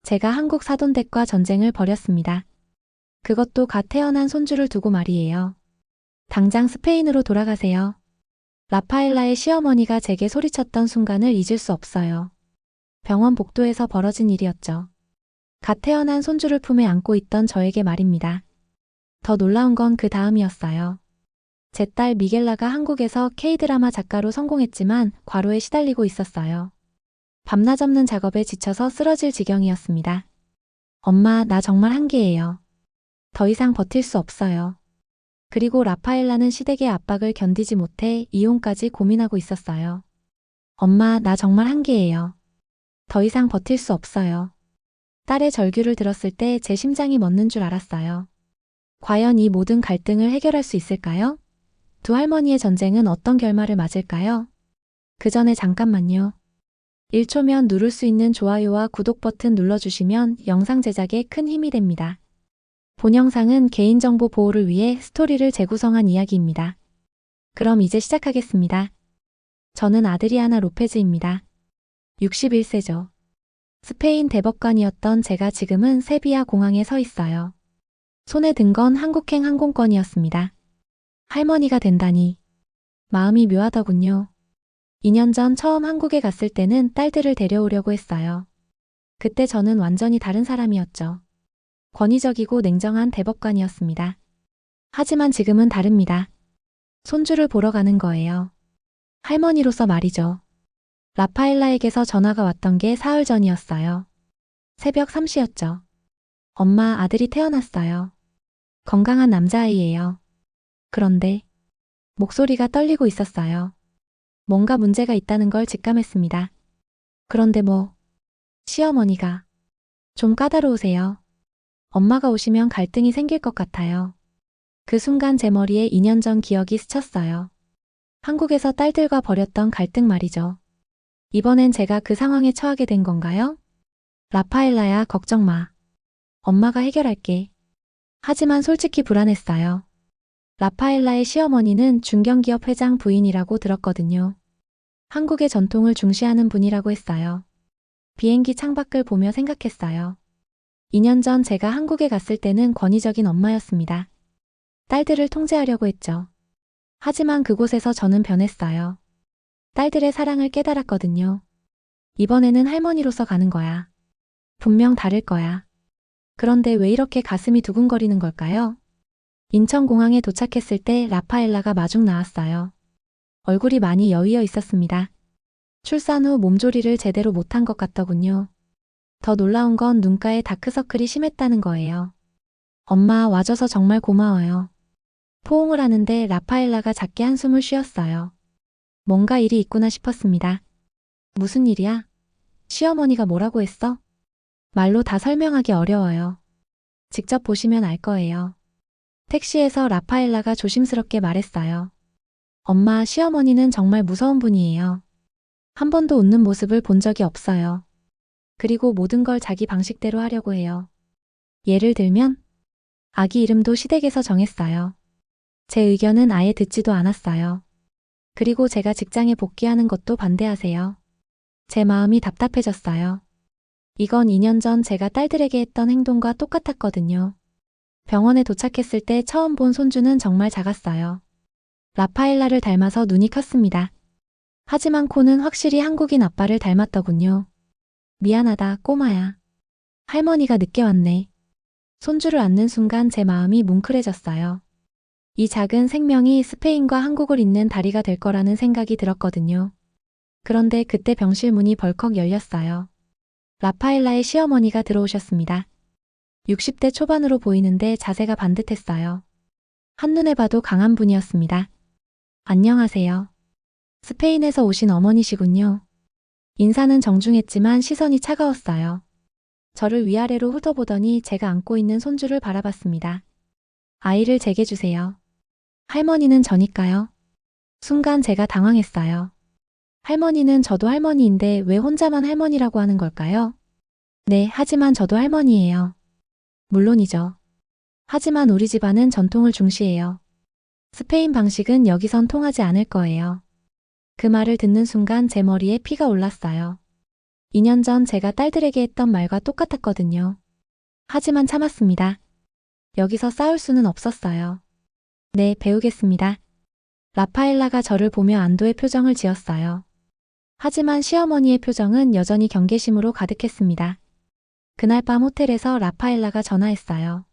제가 한국 사돈댁과 전쟁을 벌였습니다. 그것도 갓 태어난 손주를 두고 말이에요. 당장 스페인으로 돌아가세요. 라파엘라의 시어머니가 제게 소리쳤던 순간을 잊을 수 없어요. 병원 복도에서 벌어진 일이었죠. 갓 태어난 손주를 품에 안고 있던 저에게 말입니다. 더 놀라운 건 그 다음이었어요. 제 딸 미겔라가 한국에서 K드라마 작가로 성공했지만 과로에 시달리고 있었어요. 밤낮 없는 작업에 지쳐서 쓰러질 지경이었습니다. 엄마, 나 정말 한계예요. 더 이상 버틸 수 없어요. 그리고 라파엘라는 시댁의 압박을 견디지 못해 이혼까지 고민하고 있었어요. 엄마, 나 정말 한계예요. 더 이상 버틸 수 없어요. 딸의 절규를 들었을 때 제 심장이 멎는 줄 알았어요. 과연 이 모든 갈등을 해결할 수 있을까요? 두 할머니의 전쟁은 어떤 결말을 맞을까요? 그 전에 잠깐만요. 1초면 누를 수 있는 좋아요와 구독 버튼 눌러주시면 영상 제작에 큰 힘이 됩니다. 본 영상은 개인정보 보호를 위해 스토리를 재구성한 이야기입니다. 그럼 이제 시작하겠습니다. 저는 아드리아나 로페즈입니다. 61세죠. 스페인 대법관이었던 제가 지금은 세비야 공항에 서 있어요. 손에 든 건 한국행 항공권이었습니다. 할머니가 된다니. 마음이 묘하더군요. 2년 전 처음 한국에 갔을 때는 딸들을 데려오려고 했어요. 그때 저는 완전히 다른 사람이었죠. 권위적이고 냉정한 대법관이었습니다. 하지만 지금은 다릅니다. 손주를 보러 가는 거예요. 할머니로서 말이죠. 라파엘라에게서 전화가 왔던 게 사흘 전이었어요. 새벽 3시였죠. 엄마, 아들이 태어났어요. 건강한 남자아이예요. 그런데 목소리가 떨리고 있었어요. 뭔가 문제가 있다는 걸 직감했습니다. 그런데 시어머니가 좀 까다로우세요. 엄마가 오시면 갈등이 생길 것 같아요. 그 순간 제 머리에 2년 전 기억이 스쳤어요. 한국에서 딸들과 벌였던 갈등 말이죠. 이번엔 제가 그 상황에 처하게 된 건가요? 라파엘라야, 걱정 마. 엄마가 해결할게. 하지만 솔직히 불안했어요. 라파엘라의 시어머니는 중견기업 회장 부인이라고 들었거든요. 한국의 전통을 중시하는 분이라고 했어요. 비행기 창밖을 보며 생각했어요. 2년 전 제가 한국에 갔을 때는 권위적인 엄마였습니다. 딸들을 통제하려고 했죠. 하지만 그곳에서 저는 변했어요. 딸들의 사랑을 깨달았거든요. 이번에는 할머니로서 가는 거야. 분명 다를 거야. 그런데 왜 이렇게 가슴이 두근거리는 걸까요? 인천공항에 도착했을 때 라파엘라가 마중 나왔어요. 얼굴이 많이 여위어 있었습니다. 출산 후 몸조리를 제대로 못한 것 같더군요. 더 놀라운 건 눈가에 다크서클이 심했다는 거예요. 엄마, 와줘서 정말 고마워요. 포옹을 하는데 라파엘라가 작게 한숨을 쉬었어요. 뭔가 일이 있구나 싶었습니다. 무슨 일이야? 시어머니가 뭐라고 했어? 말로 다 설명하기 어려워요. 직접 보시면 알 거예요. 택시에서 라파엘라가 조심스럽게 말했어요. 엄마, 시어머니는 정말 무서운 분이에요. 한 번도 웃는 모습을 본 적이 없어요. 그리고 모든 걸 자기 방식대로 하려고 해요. 예를 들면 아기 이름도 시댁에서 정했어요. 제 의견은 아예 듣지도 않았어요. 그리고 제가 직장에 복귀하는 것도 반대하세요. 제 마음이 답답해졌어요. 이건 2년 전 제가 딸들에게 했던 행동과 똑같았거든요. 병원에 도착했을 때 처음 본 손주는 정말 작았어요. 라파엘라를 닮아서 눈이 컸습니다. 하지만 코는 확실히 한국인 아빠를 닮았더군요. 미안하다, 꼬마야. 할머니가 늦게 왔네. 손주를 안는 순간 제 마음이 뭉클해졌어요. 이 작은 생명이 스페인과 한국을 잇는 다리가 될 거라는 생각이 들었거든요. 그런데 그때 병실 문이 벌컥 열렸어요. 라파엘라의 시어머니가 들어오셨습니다. 60대 초반으로 보이는데 자세가 반듯했어요. 한눈에 봐도 강한 분이었습니다. 안녕하세요. 스페인에서 오신 어머니시군요. 인사는 정중했지만 시선이 차가웠어요. 저를 위아래로 훑어보더니 제가 안고 있는 손주를 바라봤습니다. 아이를 제게 주세요. 할머니는 저니까요. 순간 제가 당황했어요. 할머니는 저도 할머니인데 왜 혼자만 할머니라고 하는 걸까요? 네, 하지만 저도 할머니예요. 물론이죠. 하지만 우리 집안은 전통을 중시해요. 스페인 방식은 여기선 통하지 않을 거예요. 그 말을 듣는 순간 제 머리에 피가 올랐어요. 2년 전 제가 딸들에게 했던 말과 똑같았거든요. 하지만 참았습니다. 여기서 싸울 수는 없었어요. 네, 배우겠습니다. 라파엘라가 저를 보며 안도의 표정을 지었어요. 하지만 시어머니의 표정은 여전히 경계심으로 가득했습니다. 그날 밤 호텔에서 라파엘라가 전화했어요.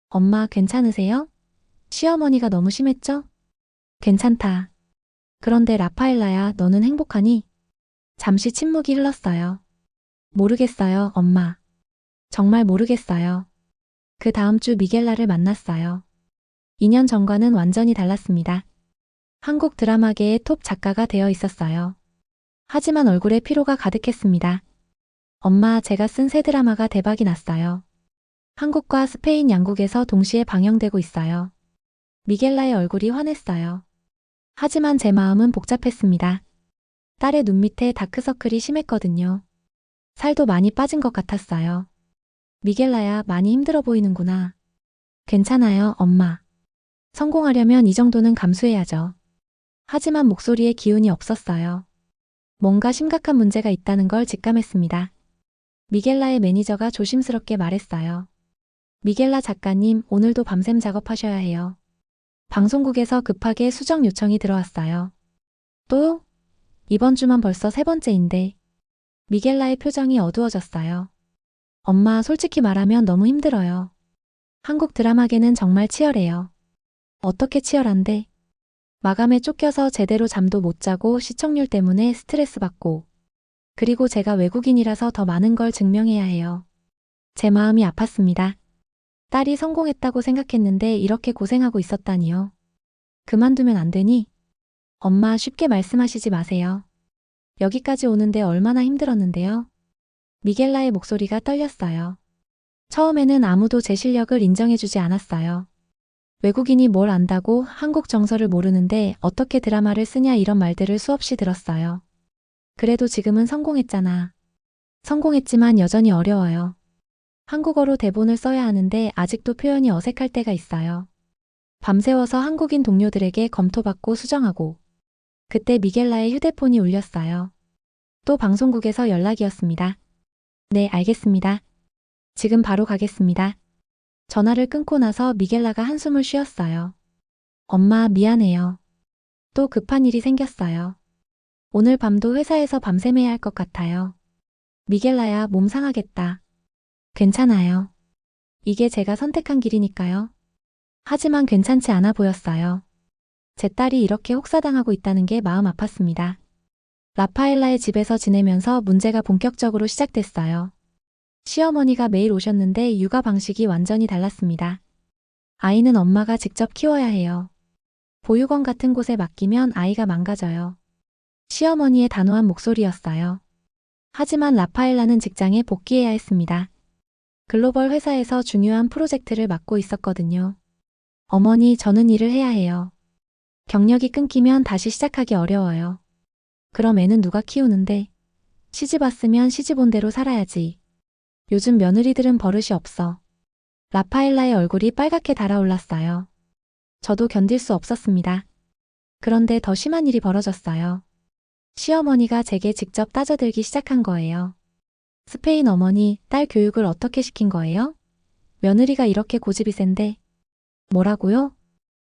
엄마, 괜찮으세요? 시어머니가 너무 심했죠? 괜찮다. 그런데 라파엘라야, 너는 행복하니? 잠시 침묵이 흘렀어요. 모르겠어요, 엄마. 정말 모르겠어요. 그 다음 주 미겔라를 만났어요. 2년 전과는 완전히 달랐습니다. 한국 드라마계의 톱 작가가 되어 있었어요. 하지만 얼굴에 피로가 가득했습니다. 엄마, 제가 쓴 새 드라마가 대박이 났어요. 한국과 스페인 양국에서 동시에 방영되고 있어요. 미겔라의 얼굴이 환했어요. 하지만 제 마음은 복잡했습니다. 딸의 눈 밑에 다크서클이 심했거든요. 살도 많이 빠진 것 같았어요. 미겔라야, 많이 힘들어 보이는구나. 괜찮아요, 엄마. 성공하려면 이 정도는 감수해야죠. 하지만 목소리에 기운이 없었어요. 뭔가 심각한 문제가 있다는 걸 직감했습니다. 미겔라의 매니저가 조심스럽게 말했어요. 미겔라 작가님, 오늘도 밤샘 작업하셔야 해요. 방송국에서 급하게 수정 요청이 들어왔어요. 또요? 이번 주만 벌써 3번째인데. 미겔라의 표정이 어두워졌어요. 엄마, 솔직히 말하면 너무 힘들어요. 한국 드라마계는 정말 치열해요. 어떻게 치열한데? 마감에 쫓겨서 제대로 잠도 못 자고 시청률 때문에 스트레스 받고. 그리고 제가 외국인이라서 더 많은 걸 증명해야 해요. 제 마음이 아팠습니다. 딸이 성공했다고 생각했는데 이렇게 고생하고 있었다니요. 그만두면 안 되니? 엄마, 쉽게 말씀하시지 마세요. 여기까지 오는데 얼마나 힘들었는데요. 미겔라의 목소리가 떨렸어요. 처음에는 아무도 제 실력을 인정해주지 않았어요. 외국인이 뭘 안다고 한국 정서를 모르는데 어떻게 드라마를 쓰냐 이런 말들을 수없이 들었어요. 그래도 지금은 성공했잖아. 성공했지만 여전히 어려워요. 한국어로 대본을 써야 하는데 아직도 표현이 어색할 때가 있어요. 밤새워서 한국인 동료들에게 검토받고 수정하고. 그때 미겔라의 휴대폰이 울렸어요. 또 방송국에서 연락이었습니다. 네, 알겠습니다. 지금 바로 가겠습니다. 전화를 끊고 나서 미겔라가 한숨을 쉬었어요. 엄마, 미안해요. 또 급한 일이 생겼어요. 오늘 밤도 회사에서 밤샘해야 할 것 같아요. 미겔라야, 몸 상하겠다. 괜찮아요. 이게 제가 선택한 길이니까요. 하지만 괜찮지 않아 보였어요. 제 딸이 이렇게 혹사당하고 있다는 게 마음 아팠습니다. 라파엘라의 집에서 지내면서 문제가 본격적으로 시작됐어요. 시어머니가 매일 오셨는데 육아 방식이 완전히 달랐습니다. 아이는 엄마가 직접 키워야 해요. 보육원 같은 곳에 맡기면 아이가 망가져요. 시어머니의 단호한 목소리였어요. 하지만 라파엘라는 직장에 복귀해야 했습니다. 글로벌 회사에서 중요한 프로젝트를 맡고 있었거든요. 어머니, 저는 일을 해야 해요. 경력이 끊기면 다시 시작하기 어려워요. 그럼 애는 누가 키우는데? 시집 왔으면 시집 온 대로 살아야지. 요즘 며느리들은 버릇이 없어. 라파엘라의 얼굴이 빨갛게 달아올랐어요. 저도 견딜 수 없었습니다. 그런데 더 심한 일이 벌어졌어요. 시어머니가 제게 직접 따져들기 시작한 거예요. 스페인 어머니, 딸 교육을 어떻게 시킨 거예요? 며느리가 이렇게 고집이 센데. 뭐라고요?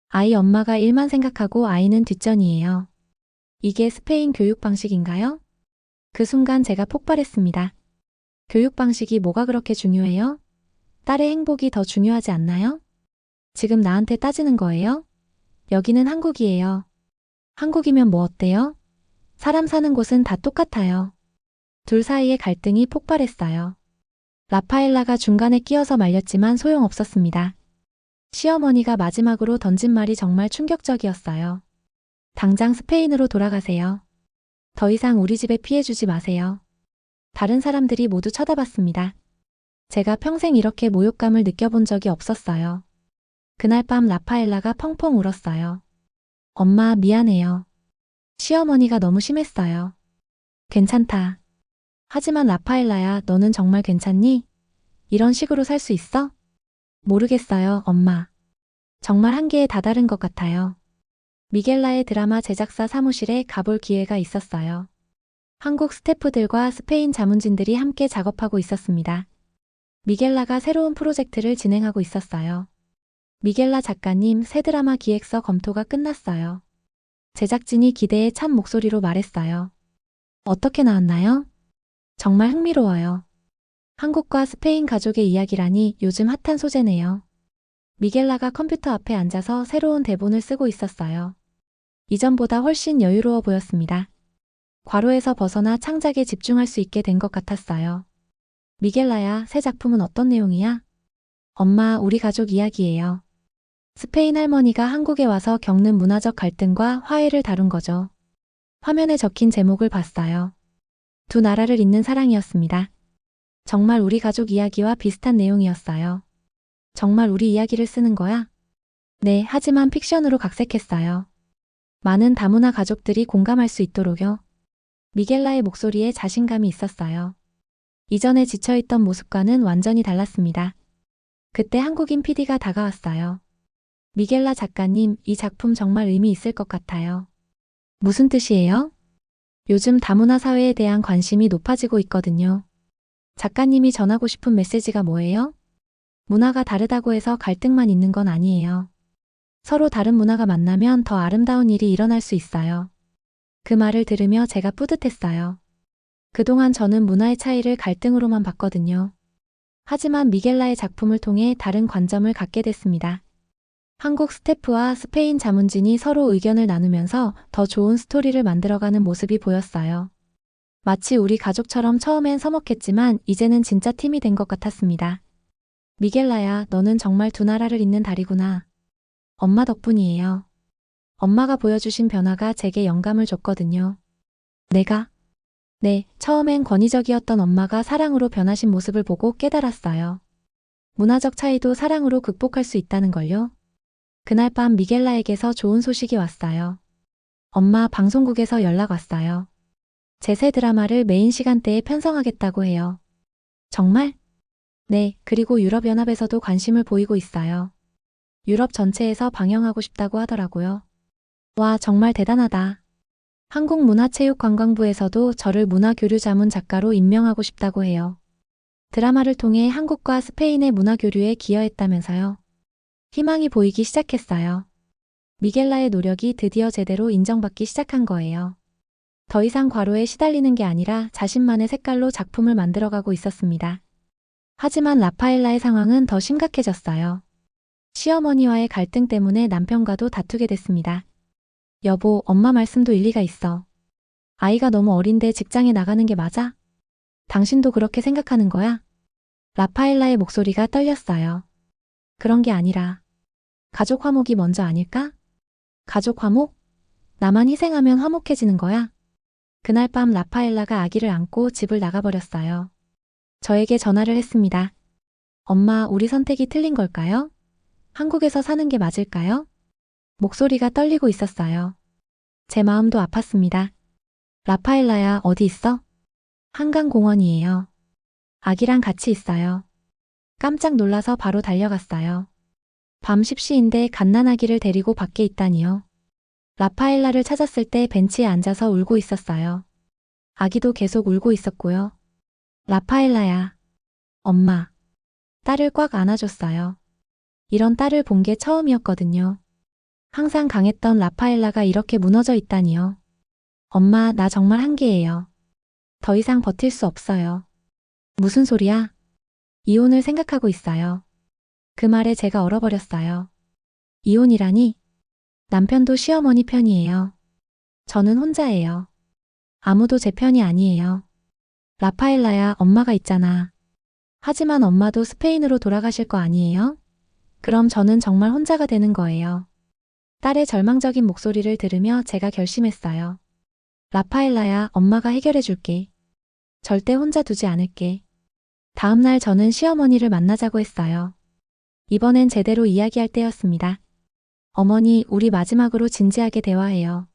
아이 엄마가 일만 생각하고 아이는 뒷전이에요. 이게 스페인 교육 방식인가요? 그 순간 제가 폭발했습니다. 교육 방식이 뭐가 그렇게 중요해요? 딸의 행복이 더 중요하지 않나요? 지금 나한테 따지는 거예요? 여기는 한국이에요. 한국이면 뭐 어때요? 사람 사는 곳은 다 똑같아요. 둘 사이의 갈등이 폭발했어요. 라파엘라가 중간에 끼어서 말렸지만 소용없었습니다. 시어머니가 마지막으로 던진 말이 정말 충격적이었어요. 당장 스페인으로 돌아가세요. 더 이상 우리 집에 피해주지 마세요. 다른 사람들이 모두 쳐다봤습니다. 제가 평생 이렇게 모욕감을 느껴본 적이 없었어요. 그날 밤 라파엘라가 펑펑 울었어요. 엄마, 미안해요. 시어머니가 너무 심했어요. 괜찮다. 하지만 라파엘라야, 너는 정말 괜찮니? 이런 식으로 살 수 있어? 모르겠어요, 엄마. 정말 한계에 다다른 것 같아요. 미겔라의 드라마 제작사 사무실에 가볼 기회가 있었어요. 한국 스태프들과 스페인 자문진들이 함께 작업하고 있었습니다. 미겔라가 새로운 프로젝트를 진행하고 있었어요. 미겔라 작가님, 새 드라마 기획서 검토가 끝났어요. 제작진이 기대에 찬 목소리로 말했어요. 어떻게 나왔나요? 정말 흥미로워요. 한국과 스페인 가족의 이야기라니 요즘 핫한 소재네요. 미겔라가 컴퓨터 앞에 앉아서 새로운 대본을 쓰고 있었어요. 이전보다 훨씬 여유로워 보였습니다. 과로에서 벗어나 창작에 집중할 수 있게 된 것 같았어요. 미겔라야, 새 작품은 어떤 내용이야? 엄마, 우리 가족 이야기예요. 스페인 할머니가 한국에 와서 겪는 문화적 갈등과 화해를 다룬 거죠. 화면에 적힌 제목을 봤어요. 두 나라를 잇는 사랑이었습니다. 정말 우리 가족 이야기와 비슷한 내용이었어요. 정말 우리 이야기를 쓰는 거야? 네, 하지만 픽션으로 각색했어요. 많은 다문화 가족들이 공감할 수 있도록요. 미겔라의 목소리에 자신감이 있었어요. 이전에 지쳐있던 모습과는 완전히 달랐습니다. 그때 한국인 PD가 다가왔어요. 미겔라 작가님, 이 작품 정말 의미 있을 것 같아요. 무슨 뜻이에요? 요즘 다문화 사회에 대한 관심이 높아지고 있거든요. 작가님이 전하고 싶은 메시지가 뭐예요? 문화가 다르다고 해서 갈등만 있는 건 아니에요. 서로 다른 문화가 만나면 더 아름다운 일이 일어날 수 있어요. 그 말을 들으며 제가 뿌듯했어요. 그동안 저는 문화의 차이를 갈등으로만 봤거든요. 하지만 미겔라의 작품을 통해 다른 관점을 갖게 됐습니다. 한국 스태프와 스페인 자문진이 서로 의견을 나누면서 더 좋은 스토리를 만들어가는 모습이 보였어요. 마치 우리 가족처럼 처음엔 서먹했지만 이제는 진짜 팀이 된 것 같았습니다. 미겔라야, 너는 정말 두 나라를 잇는 달이구나. 엄마 덕분이에요. 엄마가 보여주신 변화가 제게 영감을 줬거든요. 내가? 네, 처음엔 권위적이었던 엄마가 사랑으로 변하신 모습을 보고 깨달았어요. 문화적 차이도 사랑으로 극복할 수 있다는 걸요. 그날 밤 미겔라에게서 좋은 소식이 왔어요. 엄마, 방송국에서 연락 왔어요. 제 새 드라마를 메인 시간대에 편성하겠다고 해요. 정말? 네, 그리고 유럽연합에서도 관심을 보이고 있어요. 유럽 전체에서 방영하고 싶다고 하더라고요. 와, 정말 대단하다. 한국문화체육관광부에서도 저를 문화교류 자문 작가로 임명하고 싶다고 해요. 드라마를 통해 한국과 스페인의 문화교류에 기여했다면서요. 희망이 보이기 시작했어요. 미겔라의 노력이 드디어 제대로 인정받기 시작한 거예요. 더 이상 과로에 시달리는 게 아니라 자신만의 색깔로 작품을 만들어가고 있었습니다. 하지만 라파엘라의 상황은 더 심각해졌어요. 시어머니와의 갈등 때문에 남편과도 다투게 됐습니다. 여보, 엄마 말씀도 일리가 있어. 아이가 너무 어린데 직장에 나가는 게 맞아? 당신도 그렇게 생각하는 거야? 라파엘라의 목소리가 떨렸어요. 그런 게 아니라 가족 화목이 먼저 아닐까? 가족 화목? 나만 희생하면 화목해지는 거야? 그날 밤 라파엘라가 아기를 안고 집을 나가버렸어요. 저에게 전화를 했습니다. 엄마, 우리 선택이 틀린 걸까요? 한국에서 사는 게 맞을까요? 목소리가 떨리고 있었어요. 제 마음도 아팠습니다. 라파엘라야, 어디 있어? 한강공원이에요. 아기랑 같이 있어요. 깜짝 놀라서 바로 달려갔어요. 밤 10시인데 갓난아기를 데리고 밖에 있다니요. 라파엘라를 찾았을 때 벤치에 앉아서 울고 있었어요. 아기도 계속 울고 있었고요. 라파엘라야. 엄마. 딸을 꽉 안아줬어요. 이런 딸을 본 게 처음이었거든요. 항상 강했던 라파엘라가 이렇게 무너져 있다니요. 엄마, 나 정말 한계예요. 더 이상 버틸 수 없어요. 무슨 소리야? 이혼을 생각하고 있어요. 그 말에 제가 얼어버렸어요. 이혼이라니? 남편도 시어머니 편이에요. 저는 혼자예요. 아무도 제 편이 아니에요. 라파엘라야, 엄마가 있잖아. 하지만 엄마도 스페인으로 돌아가실 거 아니에요? 그럼 저는 정말 혼자가 되는 거예요. 딸의 절망적인 목소리를 들으며 제가 결심했어요. 라파엘라야, 엄마가 해결해 줄게. 절대 혼자 두지 않을게. 다음 날 저는 시어머니를 만나자고 했어요. 이번엔 제대로 이야기할 때였습니다. 어머니, 우리 마지막으로 진지하게 대화해요.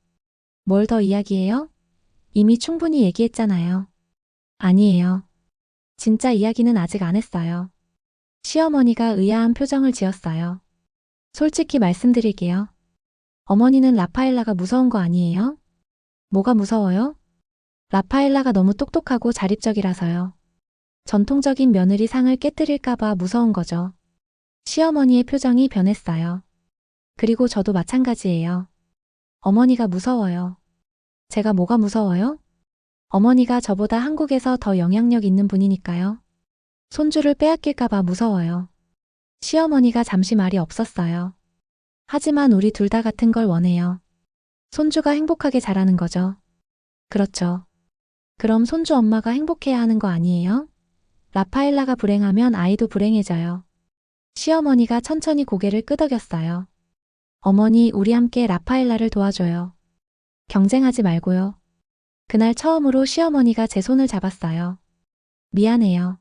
뭘 더 이야기해요? 이미 충분히 얘기했잖아요. 아니에요. 진짜 이야기는 아직 안 했어요. 시어머니가 의아한 표정을 지었어요. 솔직히 말씀드릴게요. 어머니는 라파엘라가 무서운 거 아니에요? 뭐가 무서워요? 라파엘라가 너무 똑똑하고 자립적이라서요. 전통적인 며느리 상을 깨뜨릴까봐 무서운 거죠. 시어머니의 표정이 변했어요. 그리고 저도 마찬가지예요. 어머니가 무서워요. 제가 뭐가 무서워요? 어머니가 저보다 한국에서 더 영향력 있는 분이니까요. 손주를 빼앗길까봐 무서워요. 시어머니가 잠시 말이 없었어요. 하지만 우리 둘 다 같은 걸 원해요. 손주가 행복하게 자라는 거죠. 그렇죠. 그럼 손주 엄마가 행복해야 하는 거 아니에요? 라파엘라가 불행하면 아이도 불행해져요. 시어머니가 천천히 고개를 끄덕였어요. 어머니, 우리 함께 라파엘라를 도와줘요. 경쟁하지 말고요. 그날 처음으로 시어머니가 제 손을 잡았어요. 미안해요.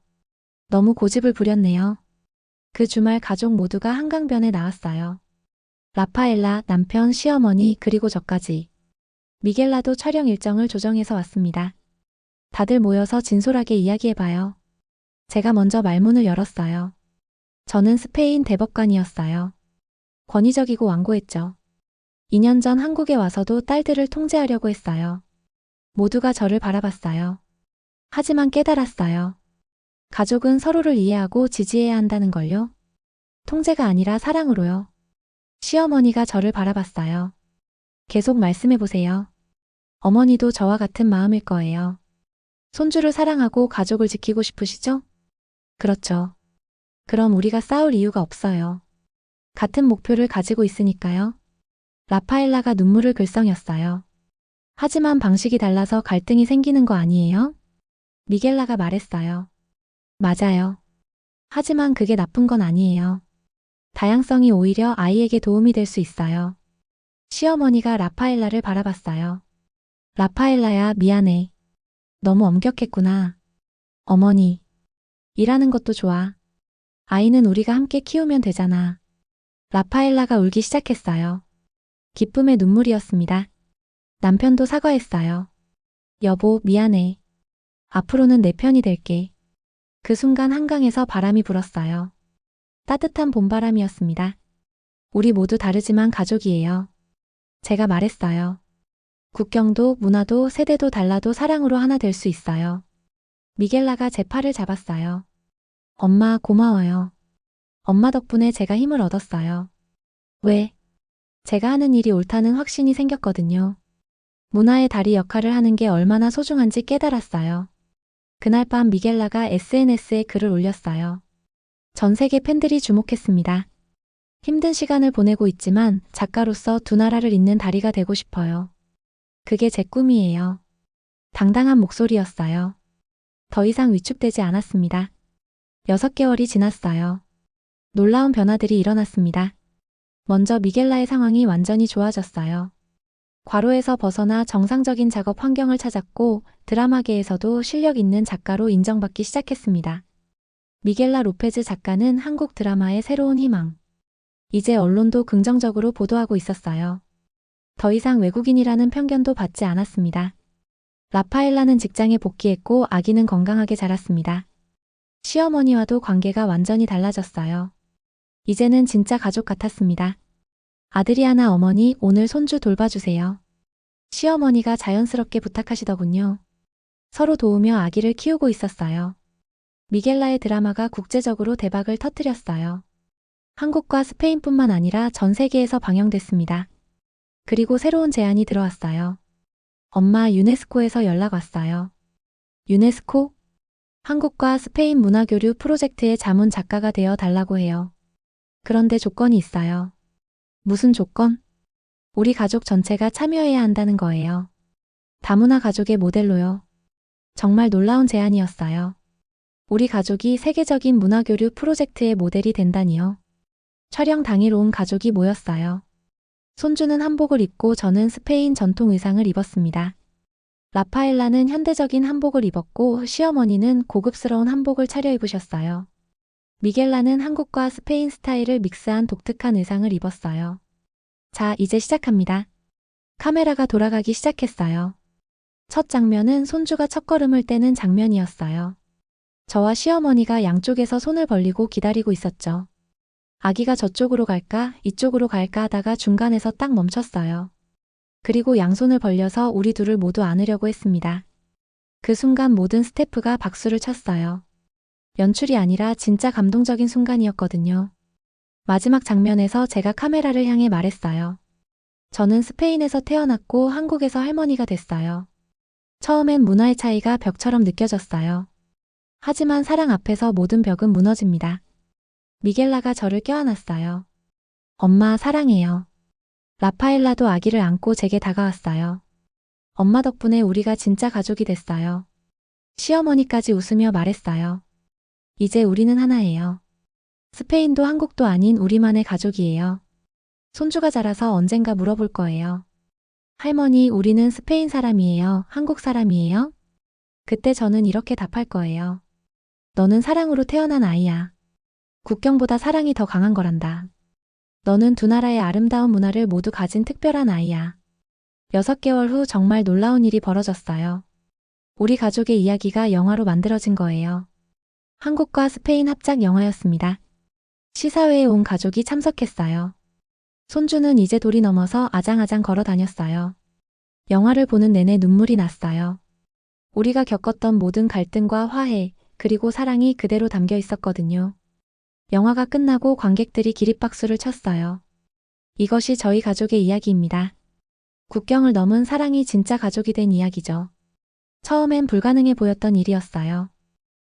너무 고집을 부렸네요. 그 주말 가족 모두가 한강변에 나왔어요. 라파엘라, 남편, 시어머니, 그리고 저까지. 미겔라도 촬영 일정을 조정해서 왔습니다. 다들 모여서 진솔하게 이야기해봐요. 제가 먼저 말문을 열었어요. 저는 스페인 대법관이었어요. 권위적이고 완고했죠. 2년 전 한국에 와서도 딸들을 통제하려고 했어요. 모두가 저를 바라봤어요. 하지만 깨달았어요. 가족은 서로를 이해하고 지지해야 한다는 걸요. 통제가 아니라 사랑으로요. 시어머니가 저를 바라봤어요. 계속 말씀해보세요. 어머니도 저와 같은 마음일 거예요. 손주를 사랑하고 가족을 지키고 싶으시죠? 그렇죠. 그럼 우리가 싸울 이유가 없어요. 같은 목표를 가지고 있으니까요. 라파엘라가 눈물을 글썽였어요. 하지만 방식이 달라서 갈등이 생기는 거 아니에요? 미겔라가 말했어요. 맞아요. 하지만 그게 나쁜 건 아니에요. 다양성이 오히려 아이에게 도움이 될 수 있어요. 시어머니가 라파엘라를 바라봤어요. 라파엘라야, 미안해. 너무 엄격했구나. 어머니. 일하는 것도 좋아. 아이는 우리가 함께 키우면 되잖아. 라파엘라가 울기 시작했어요. 기쁨의 눈물이었습니다. 남편도 사과했어요. 여보, 미안해. 앞으로는 내 편이 될게. 그 순간 한강에서 바람이 불었어요. 따뜻한 봄바람이었습니다. 우리 모두 다르지만 가족이에요. 제가 말했어요. 국경도 문화도 세대도 달라도 사랑으로 하나 될 수 있어요. 미겔라가 제 팔을 잡았어요. 엄마, 고마워요. 엄마 덕분에 제가 힘을 얻었어요. 왜? 제가 하는 일이 옳다는 확신이 생겼거든요. 문화의 다리 역할을 하는 게 얼마나 소중한지 깨달았어요. 그날 밤 미겔라가 SNS에 글을 올렸어요. 전 세계 팬들이 주목했습니다. 힘든 시간을 보내고 있지만 작가로서 두 나라를 잇는 다리가 되고 싶어요. 그게 제 꿈이에요. 당당한 목소리였어요. 더 이상 위축되지 않았습니다. 6개월이 지났어요. 놀라운 변화들이 일어났습니다. 먼저 미겔라의 상황이 완전히 좋아졌어요. 과로에서 벗어나 정상적인 작업 환경을 찾았고 드라마계에서도 실력 있는 작가로 인정받기 시작했습니다. 미겔라 로페즈 작가는 한국 드라마의 새로운 희망. 이제 언론도 긍정적으로 보도하고 있었어요. 더 이상 외국인이라는 편견도 받지 않았습니다. 라파엘라는 직장에 복귀했고 아기는 건강하게 자랐습니다. 시어머니와도 관계가 완전히 달라졌어요. 이제는 진짜 가족 같았습니다. 아드리아나 어머니, 오늘 손주 돌봐주세요. 시어머니가 자연스럽게 부탁하시더군요. 서로 도우며 아기를 키우고 있었어요. 미겔라의 드라마가 국제적으로 대박을 터뜨렸어요. 한국과 스페인뿐만 아니라 전 세계에서 방영됐습니다. 그리고 새로운 제안이 들어왔어요. 엄마, 유네스코에서 연락 왔어요. 유네스코? 한국과 스페인 문화교류 프로젝트의 자문 작가가 되어 달라고 해요. 그런데 조건이 있어요. 무슨 조건? 우리 가족 전체가 참여해야 한다는 거예요. 다문화 가족의 모델로요. 정말 놀라운 제안이었어요. 우리 가족이 세계적인 문화교류 프로젝트의 모델이 된다니요. 촬영 당일 온 가족이 모였어요. 손주는 한복을 입고 저는 스페인 전통 의상을 입었습니다. 라파엘라는 현대적인 한복을 입었고 시어머니는 고급스러운 한복을 차려입으셨어요. 미겔라는 한국과 스페인 스타일을 믹스한 독특한 의상을 입었어요. 자, 이제 시작합니다. 카메라가 돌아가기 시작했어요. 첫 장면은 손주가 첫걸음을 떼는 장면이었어요. 저와 시어머니가 양쪽에서 손을 벌리고 기다리고 있었죠. 아기가 저쪽으로 갈까, 이쪽으로 갈까 하다가 중간에서 딱 멈췄어요. 그리고 양손을 벌려서 우리 둘을 모두 안으려고 했습니다. 그 순간 모든 스태프가 박수를 쳤어요. 연출이 아니라 진짜 감동적인 순간이었거든요. 마지막 장면에서 제가 카메라를 향해 말했어요. 저는 스페인에서 태어났고 한국에서 할머니가 됐어요. 처음엔 문화의 차이가 벽처럼 느껴졌어요. 하지만 사랑 앞에서 모든 벽은 무너집니다. 미겔라가 저를 껴안았어요. 엄마 사랑해요. 라파엘라도 아기를 안고 제게 다가왔어요. 엄마 덕분에 우리가 진짜 가족이 됐어요. 시어머니까지 웃으며 말했어요. 이제 우리는 하나예요. 스페인도 한국도 아닌 우리만의 가족이에요. 손주가 자라서 언젠가 물어볼 거예요. 할머니, 우리는 스페인 사람이에요? 한국 사람이에요? 그때 저는 이렇게 답할 거예요. 너는 사랑으로 태어난 아이야. 국경보다 사랑이 더 강한 거란다. 너는 두 나라의 아름다운 문화를 모두 가진 특별한 아이야. 6개월 후 정말 놀라운 일이 벌어졌어요. 우리 가족의 이야기가 영화로 만들어진 거예요. 한국과 스페인 합작 영화였습니다. 시사회에 온 가족이 참석했어요. 손주는 이제 돌이 넘어서 아장아장 걸어 다녔어요. 영화를 보는 내내 눈물이 났어요. 우리가 겪었던 모든 갈등과 화해, 그리고 사랑이 그대로 담겨 있었거든요. 영화가 끝나고 관객들이 기립박수를 쳤어요. 이것이 저희 가족의 이야기입니다. 국경을 넘은 사랑이 진짜 가족이 된 이야기죠. 처음엔 불가능해 보였던 일이었어요.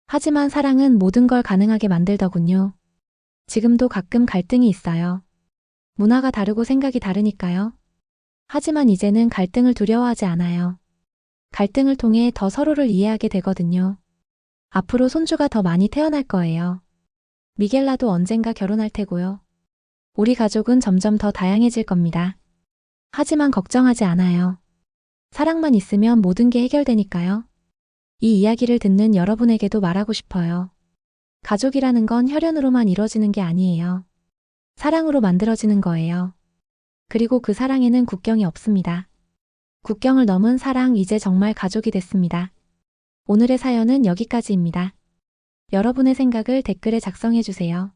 하지만 사랑은 모든 걸 가능하게 만들더군요. 지금도 가끔 갈등이 있어요. 문화가 다르고 생각이 다르니까요. 하지만 이제는 갈등을 두려워하지 않아요. 갈등을 통해 더 서로를 이해하게 되거든요. 앞으로 손주가 더 많이 태어날 거예요. 미겔라도 언젠가 결혼할 테고요. 우리 가족은 점점 더 다양해질 겁니다. 하지만 걱정하지 않아요. 사랑만 있으면 모든 게 해결되니까요. 이 이야기를 듣는 여러분에게도 말하고 싶어요. 가족이라는 건 혈연으로만 이루어지는 게 아니에요. 사랑으로 만들어지는 거예요. 그리고 그 사랑에는 국경이 없습니다. 국경을 넘은 사랑, 이제 정말 가족이 됐습니다. 오늘의 사연은 여기까지입니다. 여러분의 생각을 댓글에 작성해 주세요.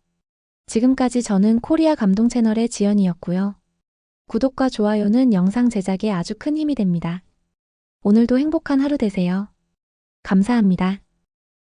지금까지 저는 코리아 감동 채널의 지연이었고요. 구독과 좋아요는 영상 제작에 아주 큰 힘이 됩니다. 오늘도 행복한 하루 되세요. 감사합니다.